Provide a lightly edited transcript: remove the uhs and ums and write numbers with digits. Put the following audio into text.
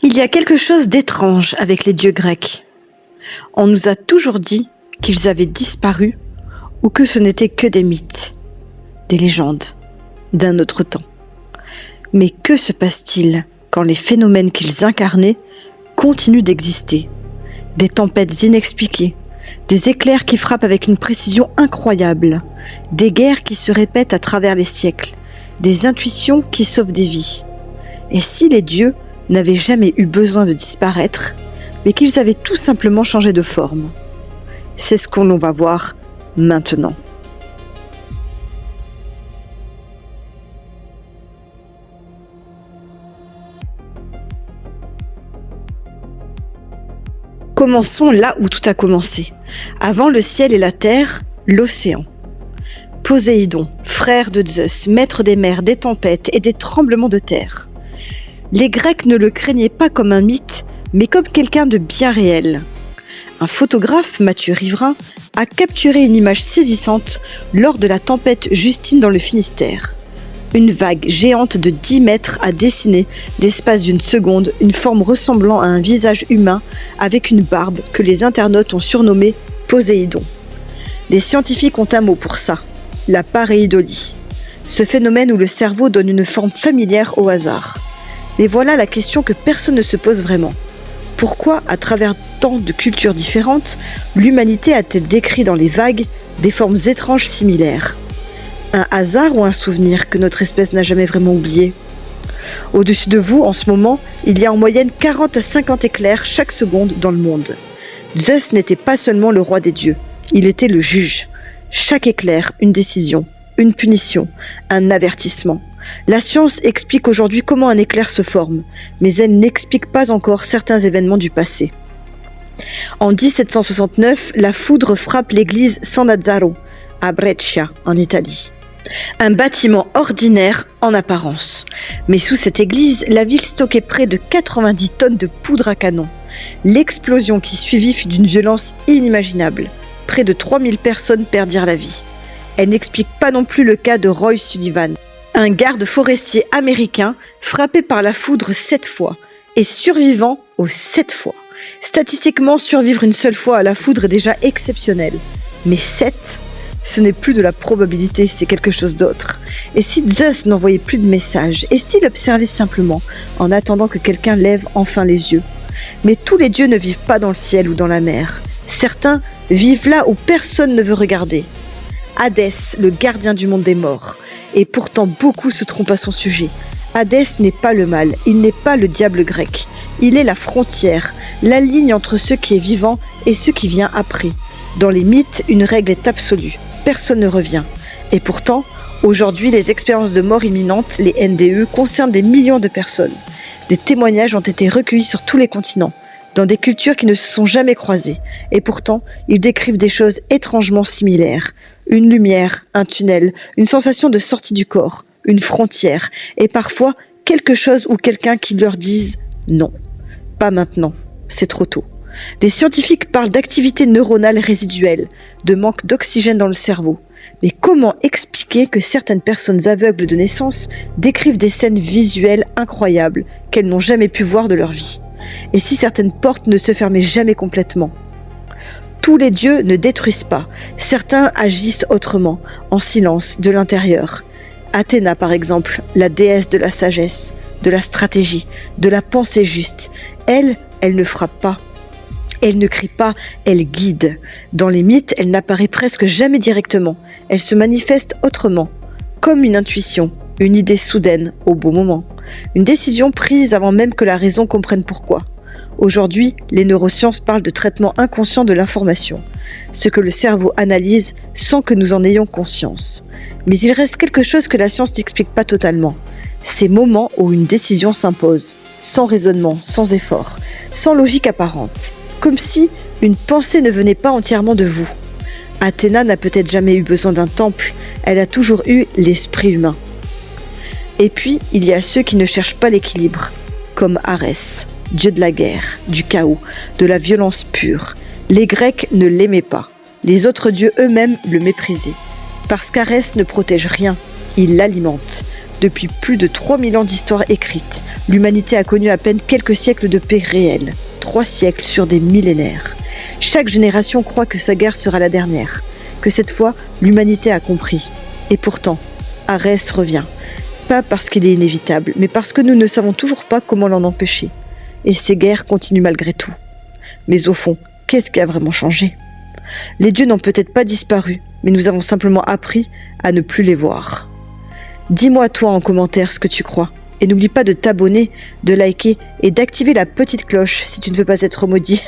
Il y a quelque chose d'étrange avec les dieux grecs. On nous a toujours dit qu'ils avaient disparu ou que ce n'étaient que des mythes, des légendes, d'un autre temps. Mais que se passe-t-il quand les phénomènes qu'ils incarnaient continuent d'exister? Des tempêtes inexpliquées, des éclairs qui frappent avec une précision incroyable, des guerres qui se répètent à travers les siècles, des intuitions qui sauvent des vies. Et si les dieux n'avaient jamais eu besoin de disparaître, mais qu'ils avaient tout simplement changé de forme? C'est ce qu'on va voir maintenant. Commençons là où tout a commencé. Avant le ciel et la terre, l'océan. Poséidon, frère de Zeus, maître des mers, des tempêtes et des tremblements de terre. Les Grecs ne le craignaient pas comme un mythe, mais comme quelqu'un de bien réel. Un photographe, Mathieu Riverain, a capturé une image saisissante lors de la tempête Justine dans le Finistère. Une vague géante de 10 mètres a dessiné, l'espace d'une seconde, une forme ressemblant à un visage humain avec une barbe que les internautes ont surnommée Poséidon. Les scientifiques ont un mot pour ça, la pareidolie. Ce phénomène où le cerveau donne une forme familière au hasard. Mais voilà la question que personne ne se pose vraiment. Pourquoi, à travers tant de cultures différentes, l'humanité a-t-elle décrit dans les vagues des formes étranges similaires ? Un hasard ou un souvenir que notre espèce n'a jamais vraiment oublié? Au-dessus de vous, en ce moment, il y a en moyenne 40 à 50 éclairs chaque seconde dans le monde. Zeus n'était pas seulement le roi des dieux, il était le juge. Chaque éclair, une décision, une punition, un avertissement. La science explique aujourd'hui comment un éclair se forme, mais elle n'explique pas encore certains événements du passé. En 1769, la foudre frappe l'église San Lazzaro, à Brescia, en Italie. Un bâtiment ordinaire en apparence. Mais sous cette église, la ville stockait près de 90 tonnes de poudre à canon. L'explosion qui suivit fut d'une violence inimaginable. Près de 3000 personnes perdirent la vie. Elle n'explique pas non plus le cas de Roy Sullivan, un garde forestier américain frappé par la foudre 7 fois et survivant aux 7 fois. Statistiquement, survivre une seule fois à la foudre est déjà exceptionnel. Mais 7, ce n'est plus de la probabilité, c'est quelque chose d'autre. Et si Zeus n'envoyait plus de messages? Et s'il observait simplement, en attendant que quelqu'un lève enfin les yeux? Mais tous les dieux ne vivent pas dans le ciel ou dans la mer. Certains vivent là où personne ne veut regarder. Hadès, le gardien du monde des morts. Et pourtant beaucoup se trompent à son sujet. Hadès n'est pas le mal, il n'est pas le diable grec. Il est la frontière, la ligne entre ce qui est vivant et ce qui vient après. Dans les mythes, une règle est absolue. Personne ne revient. Et pourtant, aujourd'hui, les expériences de mort imminente, les NDE, concernent des millions de personnes. Des témoignages ont été recueillis sur tous les continents, dans des cultures qui ne se sont jamais croisées. Et pourtant, ils décrivent des choses étrangement similaires. Une lumière, un tunnel, une sensation de sortie du corps, une frontière, et parfois quelque chose ou quelqu'un qui leur dise « non, pas maintenant, c'est trop tôt ». Les scientifiques parlent d'activité neuronale résiduelle, de manque d'oxygène dans le cerveau. Mais comment expliquer que certaines personnes aveugles de naissance décrivent des scènes visuelles incroyables qu'elles n'ont jamais pu voir de leur vie? Et si certaines portes ne se fermaient jamais complètement? Tous les dieux ne détruisent pas. Certains agissent autrement, en silence, de l'intérieur. Athéna, par exemple, la déesse de la sagesse, de la stratégie, de la pensée juste. Elle ne frappe pas. Elle ne crie pas, elle guide. Dans les mythes, elle n'apparaît presque jamais directement. Elle se manifeste autrement, comme une intuition, une idée soudaine, au bon moment. Une décision prise avant même que la raison comprenne pourquoi. Aujourd'hui, les neurosciences parlent de traitement inconscient de l'information, ce que le cerveau analyse sans que nous en ayons conscience. Mais il reste quelque chose que la science n'explique pas totalement. Ces moments où une décision s'impose, sans raisonnement, sans effort, sans logique apparente. Comme si une pensée ne venait pas entièrement de vous. Athéna n'a peut-être jamais eu besoin d'un temple, elle a toujours eu l'esprit humain. Et puis, il y a ceux qui ne cherchent pas l'équilibre, comme Arès, dieu de la guerre, du chaos, de la violence pure. Les Grecs ne l'aimaient pas, les autres dieux eux-mêmes le méprisaient. Parce qu'Arès ne protège rien, il l'alimente. Depuis plus de 3000 ans d'histoire écrite, l'humanité a connu à peine quelques siècles de paix réelle. 3 siècles sur des millénaires. Chaque génération croit que sa guerre sera la dernière, que cette fois, l'humanité a compris. Et pourtant, Arès revient. Pas parce qu'il est inévitable, mais parce que nous ne savons toujours pas comment l'en empêcher. Et ces guerres continuent malgré tout. Mais au fond, qu'est-ce qui a vraiment changé ? Les dieux n'ont peut-être pas disparu, mais nous avons simplement appris à ne plus les voir. Dis-moi toi en commentaire ce que tu crois. Et n'oublie pas de t'abonner, de liker et d'activer la petite cloche si tu ne veux pas être maudit.